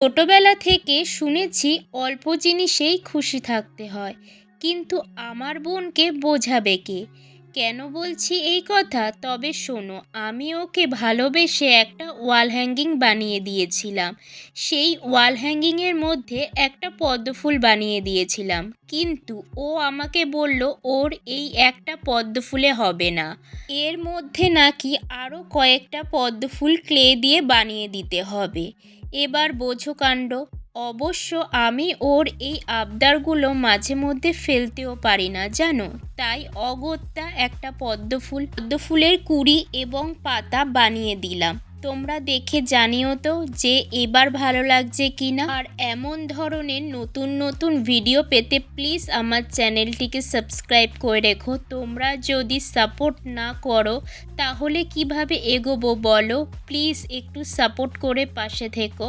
ছোটবেলা থেকে শুনেছি অল্প জিনিসেই খুশি থাকতে হয়, কিন্তু আমার বোনকে বোঝাবে কে? কেন বলছি এই কথা? তবে শোনো, আমি ওকে ভালোবেসে একটা ওয়াল হ্যাঙ্গিং বানিয়ে দিয়েছিলাম। সেই ওয়াল হ্যাঙ্গিংয়ের মধ্যে একটা পদ্মফুল বানিয়ে দিয়েছিলাম, কিন্তু ও আমাকে বলল ওর এই একটা পদ্মফুলে হবে না, এর মধ্যে নাকি আরও কয়েকটা পদ্মফুল ক্লে দিয়ে বানিয়ে দিতে হবে। এবার বোঝো কাণ্ড। অবশ্য আমি ওর এই আবদারগুলো মাঝে মধ্যে ফেলতেও পারি না জানো, তাই অগত্যা একটা পদ্মফুলের কুঁড়ি এবং পাতা বানিয়ে দিলাম। তোমরা দেখে জানিও তো যে এবার ভালো লাগছে কিনা। আর এমন ধরনের নতুন নতুন ভিডিও পেতে প্লিজ আমার চ্যানেলটিকে সাবস্ক্রাইব করে রেখো। তোমরা যদি সাপোর্ট না করো তাহলে কিভাবে এগোবো বলো? প্লিজ একটু সাপোর্ট করে পাশে থেকো।